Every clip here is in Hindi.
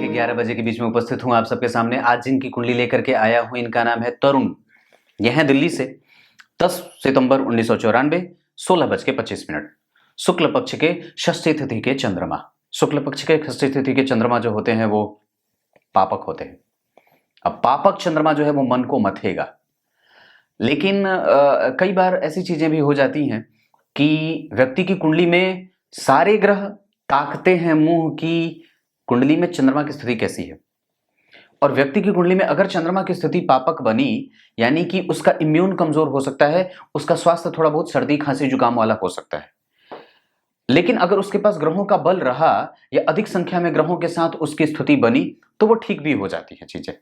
के 11 बजे के बीच में उपस्थित हूं आप सबके सामने। आज जिनकी कुंडली लेकर के आया हूं इनका नाम है तरुण। यह है दिल्ली से। 10 सितंबर 1994, 16:25। शुक्ल पक्ष के षष्ठी तिथि के चंद्रमा। शुक्ल पक्ष के षष्ठी तिथि के चंद्रमा जो होते हैं वो पापक होते हैं। अब पापक चंद्रमा जो है वो मन को मथेगा, लेकिन कई बार ऐसी चीजें भी हो जाती हैं कि व्यक्ति की कुंडली में सारे ग्रह ताकते हैं मुंह की कुंडली में चंद्रमा की स्थिति कैसी है, और व्यक्ति की कुंडली में अगर चंद्रमा की स्थिति पापक बनी यानी कि उसका इम्यून कमजोर हो सकता है, उसका स्वास्थ्य थोड़ा बहुत सर्दी खांसी जुकाम वाला हो सकता है। लेकिन अगर उसके पास ग्रहों का बल रहा या अधिक संख्या में ग्रहों के साथ उसकी स्थिति बनी तो वो ठीक भी हो जाती है चीजें।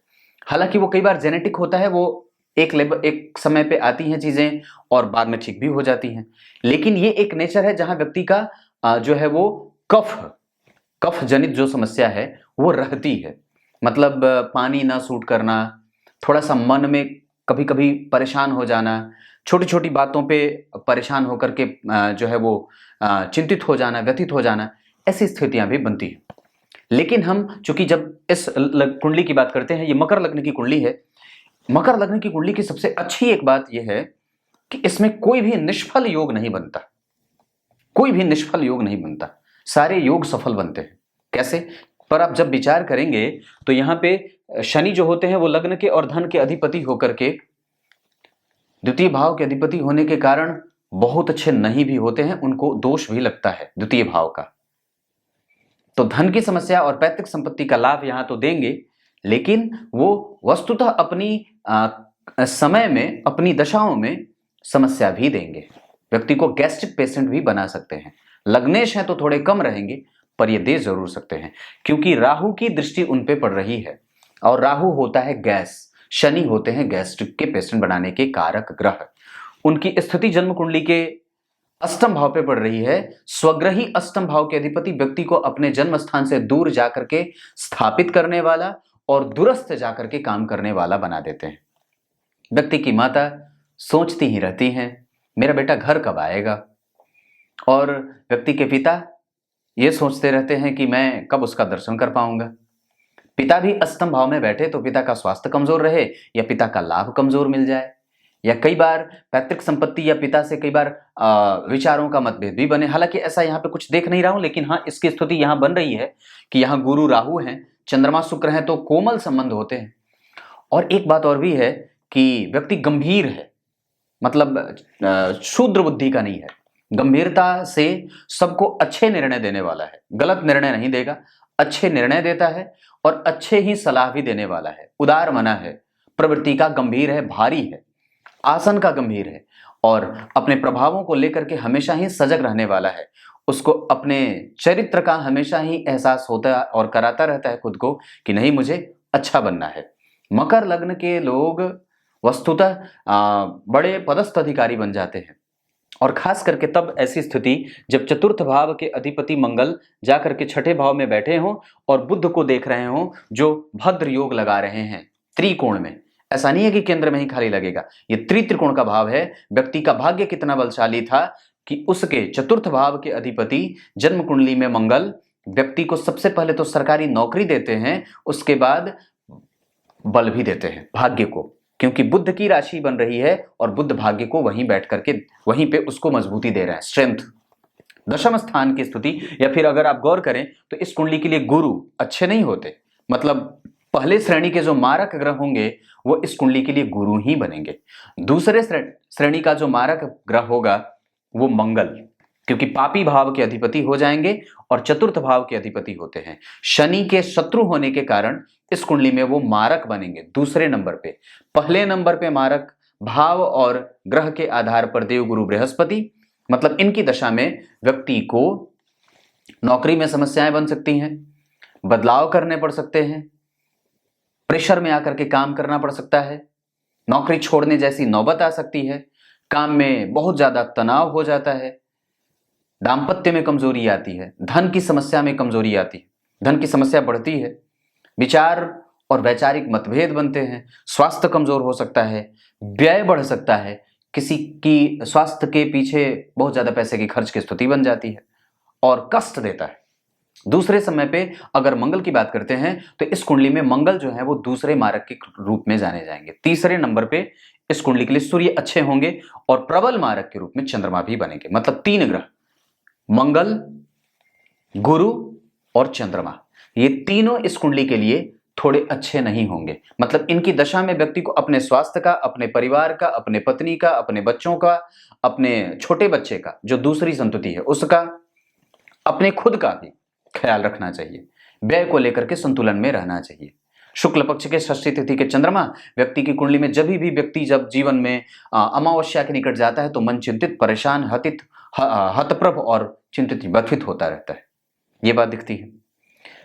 हालांकि वो कई बार जेनेटिक होता है, वो एक समय पे आती हैं चीजें और बाद में ठीक भी हो जाती हैं। लेकिन ये एक नेचर है जहां व्यक्ति का जो है वो कफ जनित जो समस्या है वो रहती है। मतलब पानी ना सूट करना, थोड़ा सा मन में कभी कभी परेशान हो जाना, छोटी छोटी बातों पे परेशान होकर के जो है वो चिंतित हो जाना, व्यथित हो जाना, ऐसी स्थितियां भी बनती है। लेकिन हम चूंकि जब इस कुंडली की बात करते हैं, ये मकर लग्न की कुंडली है। मकर लग्न की कुंडली की सबसे अच्छी एक बात यह है कि इसमें कोई भी निष्फल योग नहीं बनता। कोई भी निष्फल योग नहीं बनता, सारे योग सफल बनते हैं। कैसे? पर आप जब विचार करेंगे तो यहां पे शनि जो होते हैं वो लग्न के और धन के अधिपति होकर के द्वितीय भाव के अधिपति होने के कारण बहुत अच्छे नहीं भी होते हैं, उनको दोष भी लगता है द्वितीय भाव का। तो धन की समस्या और पैतृक संपत्ति का लाभ यहां तो देंगे, लेकिन वो वस्तुतः अपनी समय में, अपनी दशाओं में समस्या भी देंगे। व्यक्ति को गैस्ट्रिक पेशेंट भी बना सकते हैं। लग्नेश हैं तो थोड़े कम रहेंगे, पर ये दे जरूर सकते हैं, क्योंकि राहु की दृष्टि उन पे पड़ रही है और राहु होता है गैस, शनि होते हैं गैस्ट्रिक के पेशेंट बनाने के कारक ग्रह। उनकी स्थिति जन्म कुंडली के अष्टम भाव पे पड़ रही है। स्वग्रही अष्टम भाव के अधिपति व्यक्ति को अपने जन्म स्थान से दूर जाकर के स्थापित करने वाला और दूरस्थ जाकर के काम करने वाला बना देते हैं। व्यक्ति की माता सोचती ही रहती हैं मेरा बेटा घर कब आएगा, और व्यक्ति के पिता ये सोचते रहते हैं कि मैं कब उसका दर्शन कर पाऊंगा। पिता भी अष्टम भाव में बैठे तो पिता का स्वास्थ्य कमजोर रहे या पिता का लाभ कमजोर मिल जाए, या कई बार पैतृक संपत्ति या पिता से कई बार विचारों का मतभेद भी बने। हालांकि ऐसा यहाँ पे कुछ देख नहीं रहा हूं, लेकिन हाँ इसकी स्थिति यहाँ बन रही है कि यहाँ गुरु राहु हैं, चंद्रमा शुक्र हैं, तो कोमल संबंध होते हैं। और एक बात और भी है कि व्यक्ति गंभीर है, मतलब शूद्र बुद्धि का नहीं है, गंभीरता से सबको अच्छे निर्णय देने वाला है, गलत निर्णय नहीं देगा, अच्छे निर्णय देता है और अच्छे ही सलाह भी देने वाला है। उदार मना है, प्रवृत्ति का गंभीर है, भारी है, आसन का गंभीर है और अपने प्रभावों को लेकर के हमेशा ही सजग रहने वाला है। उसको अपने चरित्र का हमेशा ही एहसास होता है और कराता रहता है खुद को कि नहीं मुझे अच्छा बनना है। मकर लग्न के लोग वस्तुतः बड़े पदस्थ अधिकारी बन जाते हैं, और खास करके तब ऐसी स्थिति जब चतुर्थ भाव के अधिपति मंगल जाकर के छठे भाव में बैठे हों और बुध को देख रहे हों जो भद्र योग लगा रहे हैं त्रिकोण में। ऐसा नहीं है कि केंद्र में ही खाली लगेगा, ये त्रिकोण का भाव है। व्यक्ति का भाग्य कितना बलशाली था कि उसके चतुर्थ भाव के अधिपति जन्म कुंडली में मंगल व्यक्ति को सबसे पहले तो सरकारी नौकरी देते हैं, उसके बाद बल भी देते हैं भाग्य को, क्योंकि बुध की राशि बन रही है और बुध भाग्य को वहीं बैठ करके वहीं पे उसको मजबूती दे रहा है, स्ट्रेंथ। दशम स्थान की स्थिति, या फिर अगर आप गौर करें तो इस कुंडली के लिए गुरु अच्छे नहीं होते, मतलब पहले श्रेणी के जो मारक ग्रह होंगे वो इस कुंडली के लिए गुरु ही बनेंगे। दूसरे श्रेणी का जो मारक ग्रह होगा वो मंगल, क्योंकि पापी भाव के अधिपति हो जाएंगे और चतुर्थ भाव के अधिपति होते हैं। शनि के शत्रु होने के कारण इस कुंडली में वो मारक बनेंगे दूसरे नंबर पे। पहले नंबर पे मारक भाव और ग्रह के आधार पर देव गुरु बृहस्पति, मतलब इनकी दशा में व्यक्ति को नौकरी में समस्याएं बन सकती हैं, बदलाव करने पड़ सकते हैं, प्रेशर में आकर के काम करना पड़ सकता है, नौकरी छोड़ने जैसी नौबत आ सकती है, काम में बहुत ज्यादा तनाव हो जाता है, दाम्पत्य में कमजोरी आती है, धन की समस्या में कमजोरी आती है, धन की समस्या बढ़ती है, विचार और वैचारिक मतभेद बनते हैं, स्वास्थ्य कमजोर हो सकता है, व्यय बढ़ सकता है, किसी की स्वास्थ्य के पीछे बहुत ज्यादा पैसे की खर्च की स्थिति बन जाती है और कष्ट देता है। दूसरे समय पे अगर मंगल की बात करते हैं तो इस कुंडली में मंगल जो है वो दूसरे मारक के रूप में जाने जाएंगे। तीसरे नंबर पे इस कुंडली के लिए सूर्य अच्छे होंगे और प्रबल मारक के रूप में चंद्रमा भी बनेंगे। मतलब 3 ग्रह, मंगल, गुरु और चंद्रमा, ये तीनों इस कुंडली के लिए थोड़े अच्छे नहीं होंगे। मतलब इनकी दशा में व्यक्ति को अपने स्वास्थ्य का, अपने परिवार का, अपने पत्नी का, अपने बच्चों का, अपने छोटे बच्चे का जो दूसरी संतति है उसका, अपने खुद का भी ख्याल रखना चाहिए। व्यय को लेकर के संतुलन में रहना चाहिए। शुक्ल पक्ष के षष्ठी तिथि के चंद्रमा व्यक्ति की कुंडली में जब जीवन में अमावस्या के निकट जाता है तो मन चिंतित, परेशान, हतप्रभ और चिंतित व्यथित होता रहता है, ये बात दिखती है।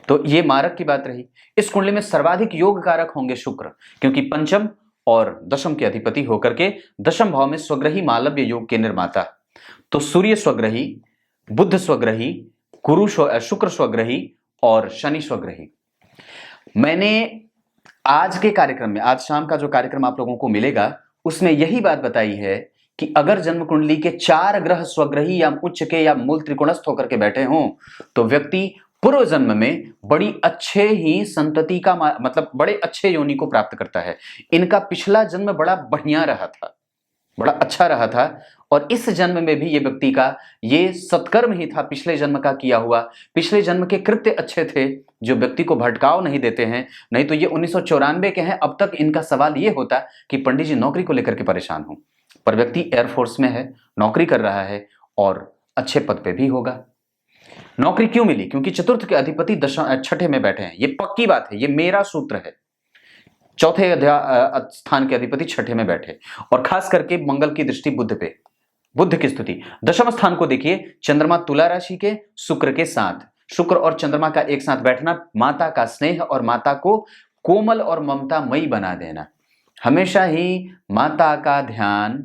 तो ये मारक की बात रही। इस कुंडली में सर्वाधिक योग कारक होंगे शुक्र, क्योंकि पंचम और दशम के अधिपति होकर के दशम भाव में स्वग्रही मालव्य योग के निर्माता। तो सूर्य स्वग्रही, बुध स्वग्रही, शुक्र स्वग्रही और शनि स्वग्रही। मैंने आज के कार्यक्रम में, आज शाम का जो कार्यक्रम आप लोगों को मिलेगा उसमें यही बात बताई है कि अगर जन्म कुंडली के 4 ग्रह स्वग्रही या उच्च के या मूल त्रिकोणस्थ होकर के बैठे हों तो व्यक्ति पूर्व जन्म में बड़ी अच्छे ही संतति का मतलब बड़े अच्छे योनि को प्राप्त करता है। इनका पिछला जन्म बड़ा बढ़िया रहा था, बड़ा अच्छा रहा था, और इस जन्म में भी ये व्यक्ति का ये सत्कर्म ही था पिछले जन्म का किया हुआ। पिछले जन्म के कृत्य अच्छे थे जो व्यक्ति को भटकाव नहीं देते हैं। नहीं तो ये 1994 के हैं, अब तक इनका सवाल ये होता कि पंडित जी नौकरी को लेकर के परेशान हूं, पर व्यक्ति एयरफोर्स में है, नौकरी कर रहा है और अच्छे पद पे भी होगा। नौकरी क्यों मिली? क्योंकि चतुर्थ के अधिपति छठे में बैठे हैं। ये पक्की बात है, ये मेरा सूत्र है। चौथे स्थान के अधिपति छठे में बैठे और खास करके मंगल की दृष्टि बुध पे, बुध की स्थिति। दशम स्थान को देखिए, चंद्रमा तुला राशि के शुक्र के साथ, शुक्र और चंद्रमा का एक साथ बैठना माता का स्नेह और माता को कोमल और ममतामयी बना देना। हमेशा ही माता का ध्यान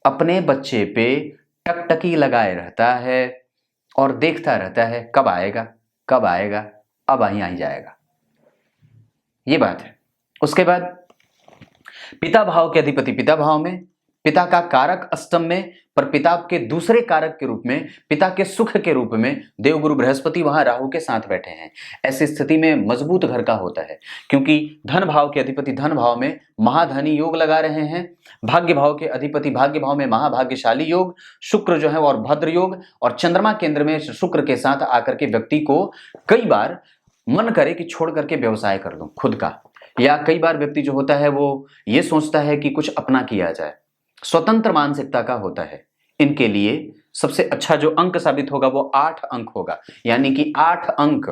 अपने बच्चे पे टकटकी लगाए रहता है और देखता रहता है कब आएगा कब आएगा, अब ही आ जाएगा, ये बात है। उसके बाद पिता भाव के अधिपति पिता भाव में, पिता का कारक अष्टम में, पर पिता के दूसरे कारक के रूप में, पिता के सुख के रूप में देवगुरु बृहस्पति वहां राहु के साथ बैठे हैं। ऐसी स्थिति में मजबूत घर का होता है, क्योंकि धन भाव के अधिपति धन भाव में महाधनी योग लगा रहे हैं। भाग्य भाव के अधिपति भाग्य भाव में महाभाग्यशाली योग शुक्र जो है और भद्र योग, और चंद्रमा केंद्र में शुक्र के साथ आकर के व्यक्ति को कई बार मन करे कि छोड़ करके व्यवसाय कर लूं खुद का, या कई बार व्यक्ति जो होता है वो ये सोचता है कि कुछ अपना किया जाए, स्वतंत्र मानसिकता का होता है। इनके लिए सबसे अच्छा जो अंक साबित होगा वो 8 अंक होगा, यानी कि 8 अंक,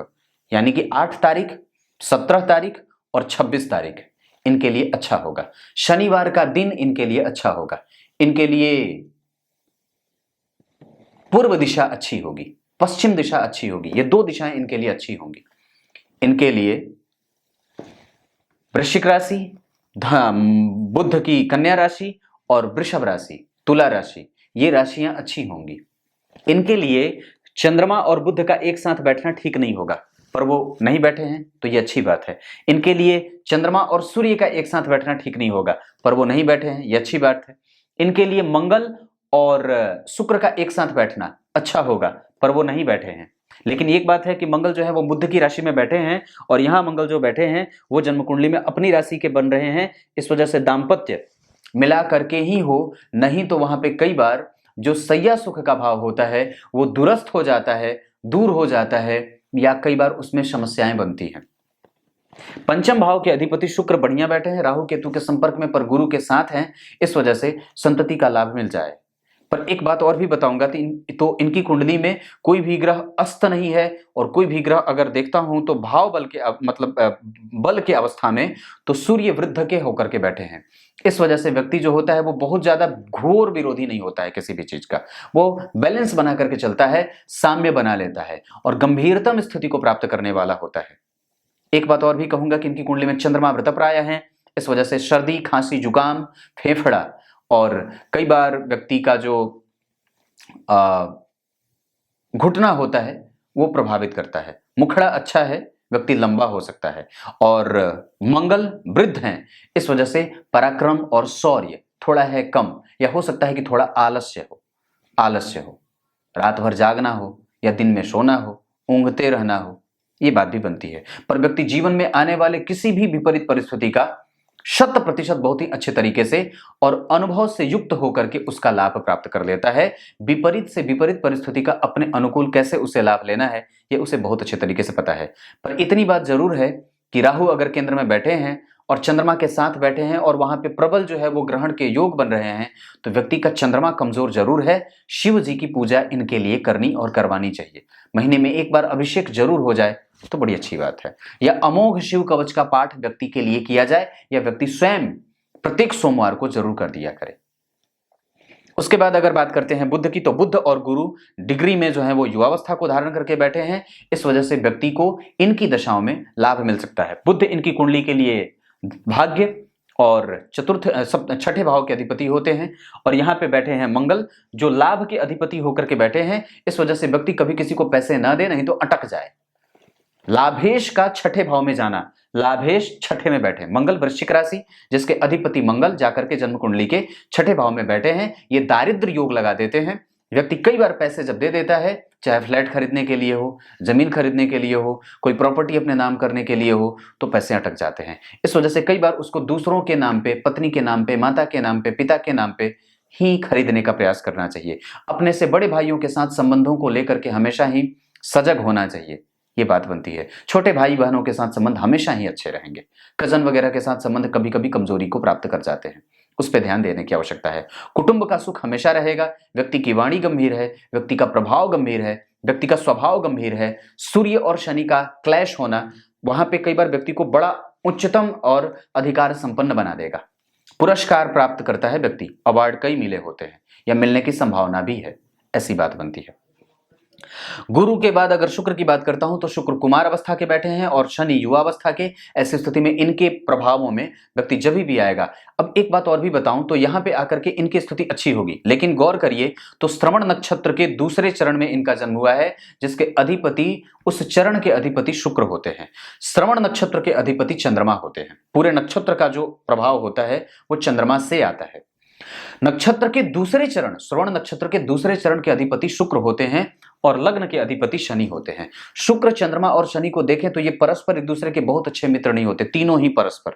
यानी कि 8 तारीख, 17 तारीख और 26 तारीख इनके लिए अच्छा होगा। शनिवार का दिन इनके लिए अच्छा होगा। इनके लिए पूर्व दिशा अच्छी होगी, पश्चिम दिशा अच्छी होगी, ये 2 दिशाएं इनके लिए अच्छी होंगी। इनके लिए वृश्चिक राशि, बुध की कन्या राशि और वृषभ राशि, तुला राशि, ये राशियां अच्छी होंगी। इनके लिए चंद्रमा और बुध का एक साथ बैठना ठीक नहीं होगा, पर वो नहीं बैठे हैं तो ये अच्छी बात है। इनके लिए चंद्रमा और सूर्य का एक साथ बैठना ठीक नहीं होगा, पर वो नहीं बैठे हैं, ये अच्छी बात है। इनके लिए मंगल और शुक्र का एक साथ बैठना अच्छा होगा, पर वो नहीं बैठे हैं। लेकिन एक बात है कि मंगल जो है वो बुध की राशि में बैठे हैं, और यहां मंगल जो बैठे हैं वो जन्म कुंडली में अपनी राशि के बन रहे हैं। इस वजह से दाम्पत्य मिला करके ही हो, नहीं तो वहां पे कई बार जो सैया सुख का भाव होता है वो दुरस्त हो जाता है, दूर हो जाता है, या कई बार उसमें समस्याएं बनती हैं। पंचम भाव के अधिपति शुक्र बढ़िया बैठे हैं, राहु केतु के संपर्क में, पर गुरु के साथ हैं, इस वजह से संतति का लाभ मिल जाए। पर एक बात और भी बताऊंगा तो इनकी कुंडली में कोई भी ग्रह अस्त नहीं है, और कोई भी ग्रह अगर देखता हूं तो भाव बल के मतलब बल के अवस्था में तो सूर्य वृद्ध के होकर के बैठे हैं। इस वजह से व्यक्ति जो होता है वो बहुत ज्यादा घोर विरोधी नहीं होता है किसी भी चीज का, वो बैलेंस बना करके चलता है, साम्य बना लेता है और गंभीरतम स्थिति को प्राप्त करने वाला होता है। एक बात और भी कहूंगा कि इनकी कुंडली में चंद्रमा वृतप्राय है, इस वजह से सर्दी, खांसी, जुकाम, फेफड़ा और कई बार व्यक्ति का जो घुटना होता है वो प्रभावित करता है। मुखड़ा अच्छा है, व्यक्ति लंबा हो सकता है, और मंगल वृद्ध हैं, इस वजह से पराक्रम और शौर्य थोड़ा है कम, या हो सकता है कि थोड़ा आलस्य हो, रात भर जागना हो या दिन में सोना हो, ऊँघते रहना हो, ये बात भी बनती है। पर व्यक्ति जीवन में आने वाले किसी भी विपरीत परिस्थिति का 100% बहुत ही अच्छे तरीके से और अनुभव से युक्त होकर के उसका लाभ प्राप्त कर लेता है। विपरीत से विपरीत परिस्थिति का अपने अनुकूल कैसे उसे लाभ लेना है, ये उसे बहुत अच्छे तरीके से पता है। पर इतनी बात जरूर है कि राहु अगर केंद्र में बैठे हैं और चंद्रमा के साथ बैठे हैं और वहां पे प्रबल जो है वो ग्रहण के योग बन रहे हैं, तो व्यक्ति का चंद्रमा कमजोर जरूर है। शिव जी की पूजा इनके लिए करनी और करवानी चाहिए। महीने में एक बार अभिषेक जरूर हो जाए तो बड़ी अच्छी बात है, या अमोघ शिव कवच का पाठ व्यक्ति के लिए किया जाए, या व्यक्ति स्वयं प्रत्येक सोमवार को जरूर कर दिया करे। उसके बाद अगर बात करते हैं बुध की, तो बुध और गुरु डिग्री में जो है वो युवावस्था को धारण करके बैठे हैं। इस वजह से व्यक्ति को इनकी दशाओं में लाभ मिल सकता है। बुध इनकी कुंडली के लिए भाग्य और छठे भाव के अधिपति होते हैं, और यहाँ पे बैठे हैं मंगल जो लाभ के अधिपति होकर के बैठे हैं। इस वजह से व्यक्ति कभी किसी को पैसे ना दे, नहीं तो अटक जाए। लाभेश का छठे भाव में जाना, लाभेश छठे में बैठे, मंगल वृश्चिक राशि जिसके अधिपति मंगल जाकर के जन्म कुंडली के छठे भाव में बैठे हैं, ये दारिद्र योग लगा देते हैं। व्यक्ति कई बार पैसे जब दे देता है, चाहे फ्लैट खरीदने के लिए हो, जमीन खरीदने के लिए हो, कोई प्रॉपर्टी अपने नाम करने के लिए हो, तो पैसे अटक जाते हैं। इस वजह से कई बार उसको दूसरों के नाम पे, पत्नी के नाम पे, माता के नाम पे, पिता के नाम पे ही खरीदने का प्रयास करना चाहिए। अपने से बड़े भाइयों के साथ संबंधों को लेकर के हमेशा ही सजग होना चाहिए, ये बात बनती है। छोटे भाई बहनों के साथ संबंध हमेशा ही अच्छे रहेंगे। कजन वगैरह के साथ संबंध कभी कभी कमजोरी को प्राप्त कर जाते हैं, उस पर ध्यान देने की आवश्यकता है। कुटुंब का सुख हमेशा रहेगा। व्यक्ति की वाणी गंभीर है, व्यक्ति का प्रभाव गंभीर है, व्यक्ति का स्वभाव गंभीर है। सूर्य और शनि का क्लैश होना वहां पे कई बार व्यक्ति को बड़ा उच्चतम और अधिकार संपन्न बना देगा। पुरस्कार प्राप्त करता है व्यक्ति, अवार्ड कई मिले होते हैं या मिलने की संभावना भी है, ऐसी बात बनती है। गुरु के बाद अगर शुक्र की बात करता हूं तो शुक्र कुमार अवस्था के बैठे हैं और शनि युवा अवस्था के। ऐसी स्थिति में इनके प्रभावों में व्यक्ति जब भी आएगा। अब एक बात और भी बताऊं तो यहां पे आकर के इनकी स्थिति अच्छी होगी, लेकिन गौर करिए तो श्रवण नक्षत्र के दूसरे चरण में इनका जन्म हुआ है, जिसके अधिपति, उस चरण के अधिपति शुक्र होते हैं। श्रवण नक्षत्र के अधिपति चंद्रमा होते हैं। पूरे नक्षत्र का जो प्रभाव होता है वो चंद्रमा से आता है। नक्षत्र के दूसरे चरण, श्रवण नक्षत्र के दूसरे चरण के अधिपति शुक्र होते हैं और लग्न के अधिपति शनि होते हैं। शुक्र, चंद्रमा और शनि को देखें तो ये परस्पर एक दूसरे के बहुत अच्छे मित्र नहीं होते, तीनों ही परस्पर।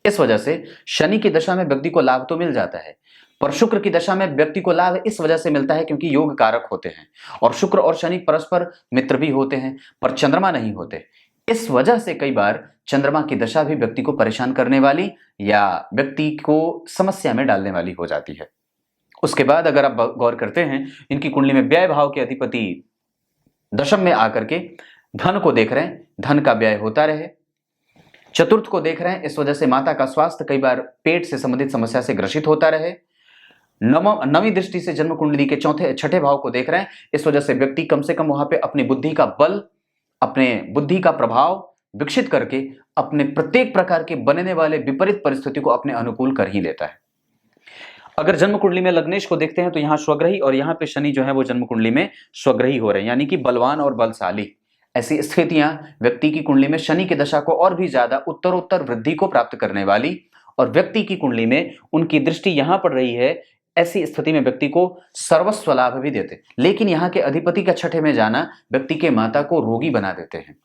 इस वजह से शनि की दशा में व्यक्ति को लाभ तो मिल जाता है, पर शुक्र की दशा में व्यक्ति को लाभ इस वजह से मिलता है क्योंकि योग कारक होते हैं और शुक्र और शनि परस्पर मित्र भी होते हैं, पर चंद्रमा नहीं होते। इस वजह से कई बार चंद्रमा की दशा भी व्यक्ति को परेशान करने वाली या व्यक्ति को समस्या में डालने वाली हो जाती है। उसके बाद अगर आप गौर करते हैं, इनकी कुंडली में व्यय भाव के अधिपति दशम में आकर के धन को देख रहे हैं, धन का व्यय होता रहे। चतुर्थ को देख रहे हैं, इस वजह से माता का स्वास्थ्य कई बार पेट से संबंधित समस्या से ग्रसित होता रहे। नवी दृष्टि से जन्म कुंडली के छठे भाव को देख रहे हैं, इस वजह से व्यक्ति कम से कम वहां पे अपनी बुद्धि का बल, अपने बुद्धि का प्रभाव विकसित करके अपने प्रत्येक प्रकार के बनने वाले विपरीत परिस्थिति को अपने अनुकूल कर ही लेता है। अगर जन्म कुंडली में लग्नेश को देखते हैं तो यहाँ स्वग्रही और यहाँ पे शनि जो है वो जन्म कुंडली में स्वग्रही हो रहे हैं, यानी कि बलवान और बलशाली। ऐसी स्थितियां व्यक्ति की कुंडली में शनि की दशा को और भी ज्यादा उत्तरोत्तर वृद्धि को प्राप्त करने वाली, और व्यक्ति की कुंडली में उनकी दृष्टि यहां पड़ रही है, ऐसी स्थिति में व्यक्ति को सर्वस्व लाभ भी देते। लेकिन यहाँ के अधिपति का छठे में जाना व्यक्ति के माता को रोगी बना देते हैं,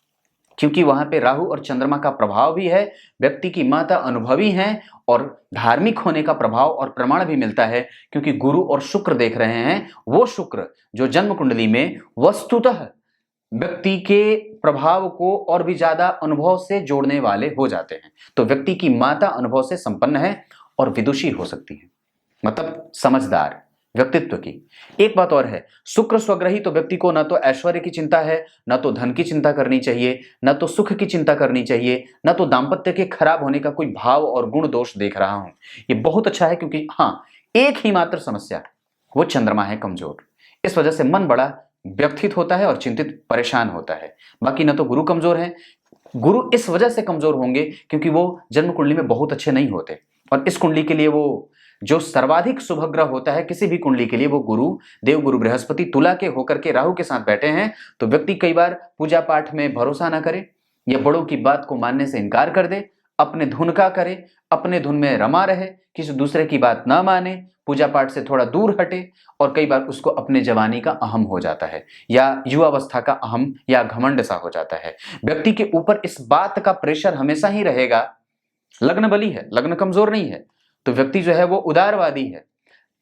क्योंकि वहां पे राहु और चंद्रमा का प्रभाव भी है। व्यक्ति की माता अनुभवी हैं और धार्मिक होने का प्रभाव और प्रमाण भी मिलता है, क्योंकि गुरु और शुक्र देख रहे हैं। वो शुक्र जो जन्म कुंडली में वस्तुतः व्यक्ति के प्रभाव को और भी ज्यादा अनुभव से जोड़ने वाले हो जाते हैं। तो व्यक्ति की माता अनुभव से संपन्न है और विदुषी हो सकती है, मतलब समझदार व्यक्तित्व की। एक बात और है, शुक्र स्वग्रही तो व्यक्ति को न तो ऐश्वर्य की चिंता है, न तो धन की चिंता करनी चाहिए, न तो सुख की चिंता करनी चाहिए, न तो दाम्पत्य के खराब होने का कोई भाव और गुण दोष देख रहा हूं। ये बहुत अच्छा है, क्योंकि हाँ, एक ही मात्र समस्या, वो चंद्रमा है कमजोर। इस वजह से मन बड़ा व्यथित होता है और चिंतित परेशान होता है। बाकी न तो गुरु कमजोर है, गुरु इस वजह से कमजोर होंगे क्योंकि वो जन्म कुंडली में बहुत अच्छे नहीं होते, और इस कुंडली के लिए वो जो सर्वाधिक शुभग्रह होता है किसी भी कुंडली के लिए, वो गुरु, देव गुरु बृहस्पति तुला के होकर के राहु के साथ बैठे हैं। तो व्यक्ति कई बार पूजा पाठ में भरोसा ना करे या बड़ों की बात को मानने से इनकार कर दे, अपने धुन का करे, अपने धुन में रमा रहे, किसी दूसरे की बात ना माने, पूजा पाठ से थोड़ा दूर हटे, और कई बार उसको अपने जवानी का अहम हो जाता है या युवावस्था का अहम या घमंड सा हो जाता है। व्यक्ति के ऊपर इस बात का प्रेशर हमेशा ही रहेगा। लग्न बली है, लग्न कमजोर नहीं है, तो व्यक्ति जो है वो उदारवादी है,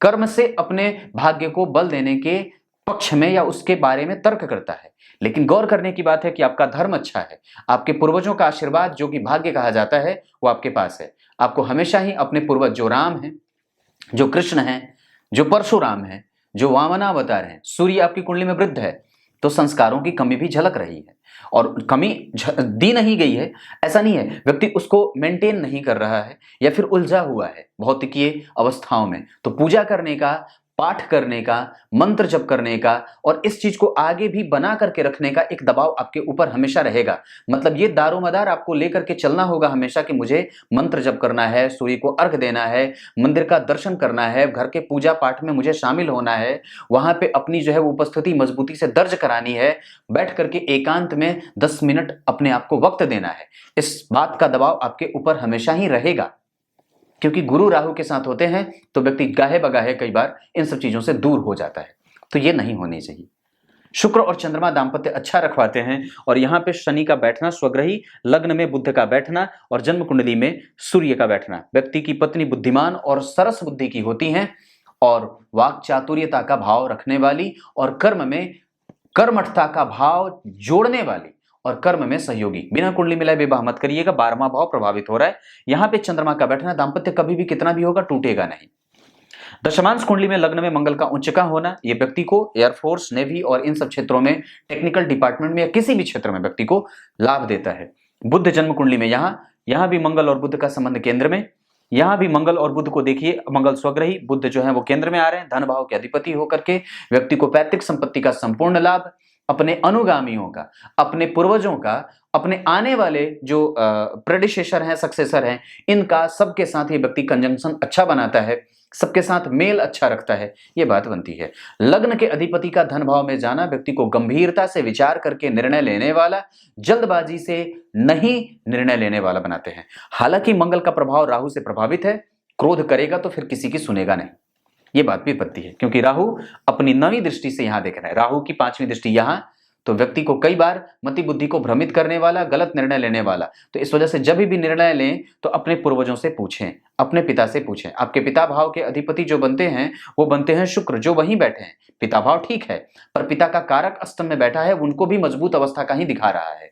कर्म से अपने भाग्य को बल देने के पक्ष में या उसके बारे में तर्क करता है। लेकिन गौर करने की बात है कि आपका धर्म अच्छा है, आपके पूर्वजों का आशीर्वाद जो कि भाग्य कहा जाता है वो आपके पास है। आपको हमेशा ही अपने पूर्वज जो राम हैं, जो कृष्ण हैं, जो परशुराम हैं, जो वामनावतार हैं, सूर्य आपकी कुंडली में वृद्ध है, तो संस्कारों की कमी भी झलक रही है। और कमी दी नहीं गई है ऐसा नहीं है, व्यक्ति उसको मेंटेन नहीं कर रहा है या फिर उलझा हुआ है भौतिकीय अवस्थाओं में। तो पूजा करने का, पाठ करने का, मंत्र जप करने का और इस चीज को आगे भी बना करके रखने का एक दबाव आपके ऊपर हमेशा रहेगा। मतलब ये दारोमदार आपको लेकर के चलना होगा हमेशा कि मुझे मंत्र जप करना है, सूर्य को अर्घ देना है, मंदिर का दर्शन करना है, घर के पूजा पाठ में मुझे शामिल होना है, वहां पे अपनी जो है उपस्थिति मजबूती से दर्ज करानी है, बैठ करके एकांत में 10 मिनट अपने आप को वक्त देना है। इस बात का दबाव आपके ऊपर हमेशा ही रहेगा, क्योंकि गुरु राहु के साथ होते हैं तो व्यक्ति गाहे बगाहे कई बार इन सब चीजों से दूर हो जाता है। तो ये नहीं होनी चाहिए। शुक्र और चंद्रमा दांपत्य अच्छा रखवाते हैं, और यहां पे शनि का बैठना स्वग्रही, लग्न में बुध का बैठना और जन्म कुंडली में सूर्य का बैठना, व्यक्ति की पत्नी बुद्धिमान और सरस बुद्धि की होती हैं और वाक चातुर्यता का भाव रखने वाली और कर्म में कर्मठता का भाव जोड़ने वाली और कर्म में सहयोगी। बिना कुंडली मिलाए विवाह मत करिएगा, 12वां भाव प्रभावित हो रहा है। यहां पे चंद्रमा का बैठना, दांपत्य कभी भी कितना भी होगा टूटेगा नहीं। दशमांश कुंडली में लग्न में मंगल का उच्च का होना, यह व्यक्ति को एयरफोर्स, नेवी और इन सब क्षेत्रों में, टेक्निकल डिपार्टमेंट में या किसी भी क्षेत्र में व्यक्ति को लाभ देता है। बुध जन्म कुंडली में यहां भी मंगल और बुध का संबंध केंद्र में, यहां भी मंगल और बुध को देखिए, मंगल स्वग्रही, बुध जो है वो केंद्र में आ रहे हैं, धन भाव के अधिपति होकर के व्यक्ति को पैतृक संपत्ति का संपूर्ण लाभ, अपने अनुगामियों का, अपने पूर्वजों का, अपने आने वाले जो प्रेडिसेसर हैं, सक्सेसर हैं, इनका सबके साथ ये व्यक्ति कंजंक्शन अच्छा बनाता है, सबके साथ मेल अच्छा रखता है, ये बात बनती है। लग्न के अधिपति का धन भाव में जाना व्यक्ति को गंभीरता से विचार करके निर्णय लेने वाला, जल्दबाजी से नहीं निर्णय लेने वाला बनाते हैं। हालांकि मंगल का प्रभाव राहु से प्रभावित है, क्रोध करेगा तो फिर किसी की सुनेगा नहीं, ये बात भी बनती है, क्योंकि राहु अपनी 9वीं दृष्टि से यहां देख रहा है, राहु की 5वीं दृष्टि यहां, तो व्यक्ति को कई बार मति बुद्धि को भ्रमित करने वाला, गलत निर्णय लेने वाला। तो इस वजह से जब भी निर्णय लें तो अपने पूर्वजों से पूछें, अपने पिता से पूछें। आपके पिता भाव के अधिपति जो बनते हैं वो बनते हैं शुक्र, जो वहीं बैठे हैं। पिता भाव ठीक है, पर पिता का कारक अष्टम में बैठा है, उनको भी मजबूत अवस्था का ही दिखा रहा है,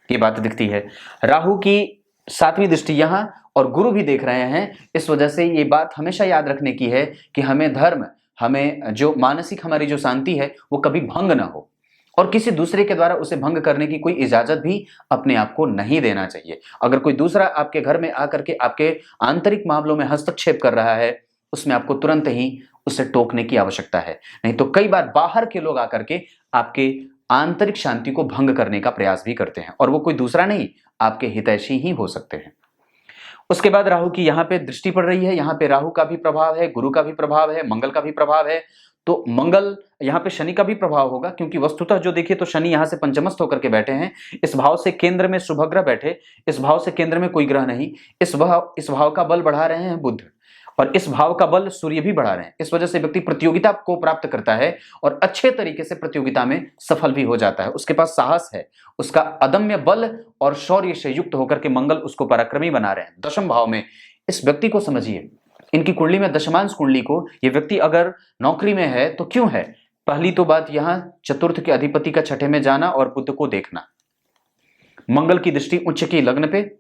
ये बात दिखती है। राहु की 7वीं दृष्टि यहां और गुरु भी देख रहे हैं, इस वजह से ये बात हमेशा याद रखने की है कि हमें धर्म, हमें जो मानसिक हमारी जो शांति है वो कभी भंग ना हो, और किसी दूसरे के द्वारा उसे भंग करने की कोई इजाजत भी अपने आप को नहीं देना चाहिए। अगर कोई दूसरा आपके घर में आकर के आपके आंतरिक मामलों में हस्तक्षेप कर रहा है, उसमें आपको तुरंत ही उसे टोकने की आवश्यकता है, नहीं तो कई बार बाहर के लोग आकर के आपके आंतरिक शांति को भंग करने का प्रयास भी करते हैं, और वो कोई दूसरा नहीं, आपके हितैषी ही हो सकते हैं। उसके बाद राहु की यहाँ पे दृष्टि पड़ रही है, यहाँ पे राहु का भी प्रभाव है, गुरु का भी प्रभाव है, मंगल का भी प्रभाव है, तो मंगल यहाँ पे शनि का भी प्रभाव होगा, क्योंकि वस्तुतः जो देखिए तो शनि यहाँ से पंचमस्थ होकर के बैठे हैं, इस भाव से केंद्र में शुभ ग्रह बैठे, इस भाव से केंद्र में कोई ग्रह नहीं, इस भाव का बल बढ़ा रहे हैं बुध, और इस भाव का बल सूर्य भी बढ़ा रहे हैं। इस वजह से व्यक्ति प्रतियोगिता को प्राप्त करता है और अच्छे तरीके से प्रतियोगिता में सफल भी हो जाता है। उसके पास साहस है, उसका अदम्य बल और शौर्य से युक्त होकर के मंगल उसको पराक्रमी बना रहे हैं। दशम भाव में इस व्यक्ति को समझिए, इनकी कुंडली में दशमांश कुंडली को, ये व्यक्ति अगर नौकरी में है तो क्यों है? पहली तो बात यहां चतुर्थ के अधिपति का छठे में जाना और बुध को देखना, मंगल की दृष्टि उच्च की लग्न पे,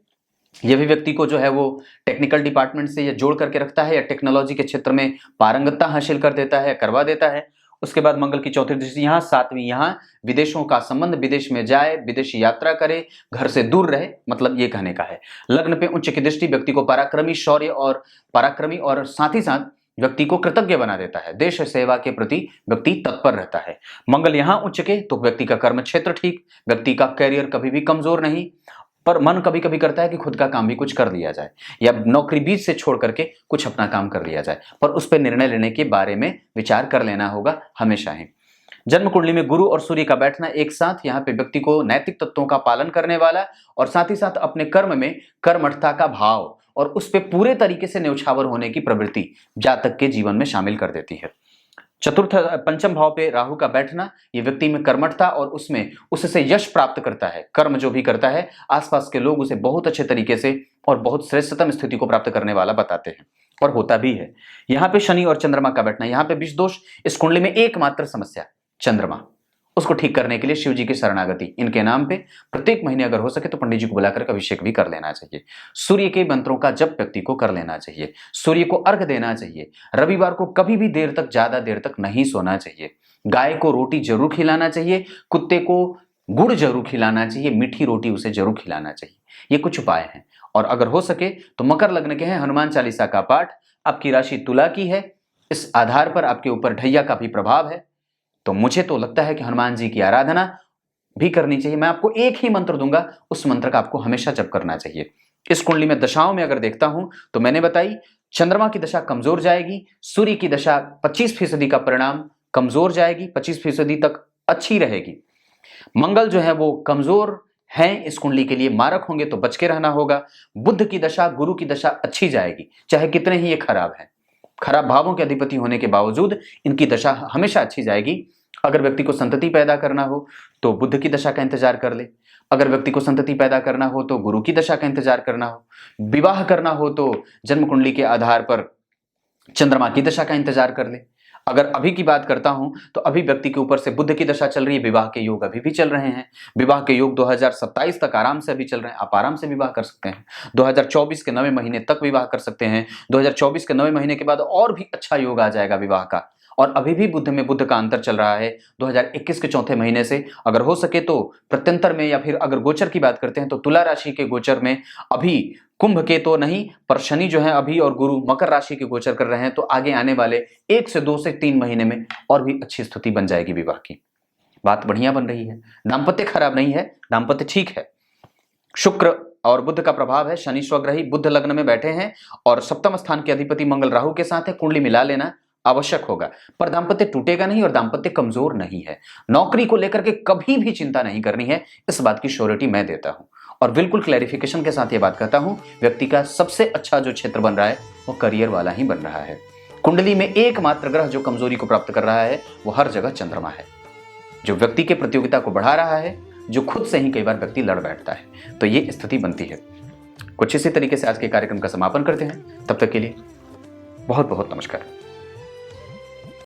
यह भी व्यक्ति को जो है वो टेक्निकल डिपार्टमेंट से ये जोड़ करके रखता है या टेक्नोलॉजी के क्षेत्र में पारंगतता हासिल कर देता है, करवा देता है। उसके बाद मंगल की चौथी दृष्टि यहाँ, 7वीं यहाँ, विदेशों का संबंध, विदेश में जाए, विदेशी यात्रा करे, घर से दूर रहे, मतलब ये कहने का है। लग्न पे उच्च की दृष्टि व्यक्ति को पराक्रमी, शौर्य और पराक्रमी और साथ ही साथ व्यक्ति को कृतज्ञ बना देता है, देश सेवा के प्रति व्यक्ति तत्पर रहता है। मंगल यहाँ उच्च के तो व्यक्ति का कर्म क्षेत्र ठीक, व्यक्ति का कैरियर कभी भी कमजोर नहीं, पर मन कभी कभी करता है कि खुद का काम भी कुछ कर लिया जाए या नौकरी बीच से छोड़ करके कुछ अपना काम कर लिया जाए, पर उस पर निर्णय लेने के बारे में विचार कर लेना होगा हमेशा ही। जन्म कुंडली में गुरु और सूर्य का बैठना एक साथ यहाँ पे व्यक्ति को नैतिक तत्वों का पालन करने वाला और साथ ही साथ अपने कर्म में कर्मठता का भाव और उस पे पूरे तरीके से न्यौछावर होने की प्रवृत्ति जातक के जीवन में शामिल कर देती है। चतुर्थ पंचम भाव पे राहु का बैठना ये व्यक्ति में कर्मठता और उसमें उससे यश प्राप्त करता है। कर्म जो भी करता है आसपास के लोग उसे बहुत अच्छे तरीके से और बहुत श्रेष्ठतम स्थिति को प्राप्त करने वाला बताते हैं और होता भी है। यहाँ पे शनि और चंद्रमा का बैठना, यहाँ पे विष दोष, इस कुंडली में एकमात्र समस्या चंद्रमा, उसको ठीक करने के लिए शिव जी की शरणागति, इनके नाम पे प्रत्येक महीने अगर हो सके तो पंडित जी को बुलाकर अभिषेक भी कर लेना चाहिए। सूर्य के मंत्रों का जप व्यक्ति को कर लेना चाहिए। सूर्य को अर्घ देना चाहिए। रविवार को कभी भी ज्यादा देर तक नहीं सोना चाहिए। गाय को रोटी जरूर खिलाना चाहिए। कुत्ते को गुड़ जरूर खिलाना चाहिए। मीठी रोटी उसे जरूर खिलाना चाहिए। ये कुछ उपाय हैं। और अगर हो सके तो मकर लग्न के हैं, हनुमान चालीसा का पाठ, आपकी राशि तुला की है, इस आधार पर आपके ऊपर ढैया का भी प्रभाव है, तो मुझे तो लगता है कि हनुमान जी की आराधना भी करनी चाहिए। मैं आपको एक ही मंत्र दूंगा, उस मंत्र का आपको हमेशा जप करना चाहिए। इस कुंडली में दशाओं में अगर देखता हूं तो मैंने बताई, चंद्रमा की दशा कमजोर जाएगी, सूर्य की दशा 25% का परिणाम कमजोर जाएगी, 25% तक अच्छी रहेगी। मंगल जो है वो कमजोर हैं इस कुंडली के लिए, मारक होंगे तो बच के रहना होगा। बुध की दशा, गुरु की दशा अच्छी जाएगी, चाहे कितने ही ये खराब है। खराब भावों के अधिपति होने के बावजूद इनकी दशा हमेशा अच्छी जाएगी। अगर व्यक्ति को संतति पैदा करना हो तो बुध की दशा का इंतजार कर ले। अगर व्यक्ति को संतति पैदा करना हो तो गुरु की दशा का इंतजार करना हो। विवाह करना हो तो जन्म कुंडली के आधार पर चंद्रमा की दशा का इंतजार कर ले। अगर अभी की बात करता हूं तो अभी व्यक्ति के ऊपर से बुध की दशा चल रही है, विवाह के योग अभी भी चल रहे हैं। विवाह के योग 2027 तक आराम से अभी चल रहे हैं, आप आराम से विवाह कर सकते हैं। 2024 के 9वें महीने तक विवाह कर सकते हैं। 2024 के 9वें महीने के बाद और भी अच्छा योग आ जाएगा विवाह का। और अभी भी बुध में बुध का अंतर चल रहा है 2021 के चौथे महीने से। अगर हो सके तो प्रत्यंतर में, या फिर अगर गोचर की बात करते हैं तो तुला राशि के गोचर में अभी कुंभ के तो नहीं, पर शनि जो है अभी और गुरु मकर राशि के गोचर कर रहे हैं, तो आगे आने वाले 1 से 2 से 3 महीने में और भी अच्छी स्थिति बन जाएगी विवाह की। बात बढ़िया बन रही है। दाम्पत्य खराब नहीं है, दाम्पत्य ठीक है। शुक्र और बुध का प्रभाव है, शनि स्वग्रही बुध लग्न में बैठे हैं और सप्तम स्थान के अधिपति मंगल राहु के साथ है। कुंडली मिला लेना आवश्यक होगा, पर दाम्पत्य टूटेगा नहीं और दाम्पत्य कमजोर नहीं है। नौकरी को लेकर के कभी भी चिंता नहीं करनी है, इस बात की श्योरिटी मैं देता हूं और बिल्कुल क्लैरिफिकेशन के साथ ये बात कहता हूं, व्यक्ति का सबसे अच्छा जो क्षेत्र बन रहा है वो करियर वाला ही बन रहा है। कुंडली में एकमात्र ग्रह जो कमजोरी को प्राप्त कर रहा है वो हर जगह चंद्रमा है, जो व्यक्ति के प्रतियोगिता को बढ़ा रहा है, जो खुद से ही कई बार व्यक्ति लड़ बैठता है। तो ये स्थिति बनती है। कुछ इसी तरीके से आज के कार्यक्रम का समापन करते हैं। तब तक के लिए बहुत बहुत नमस्कार।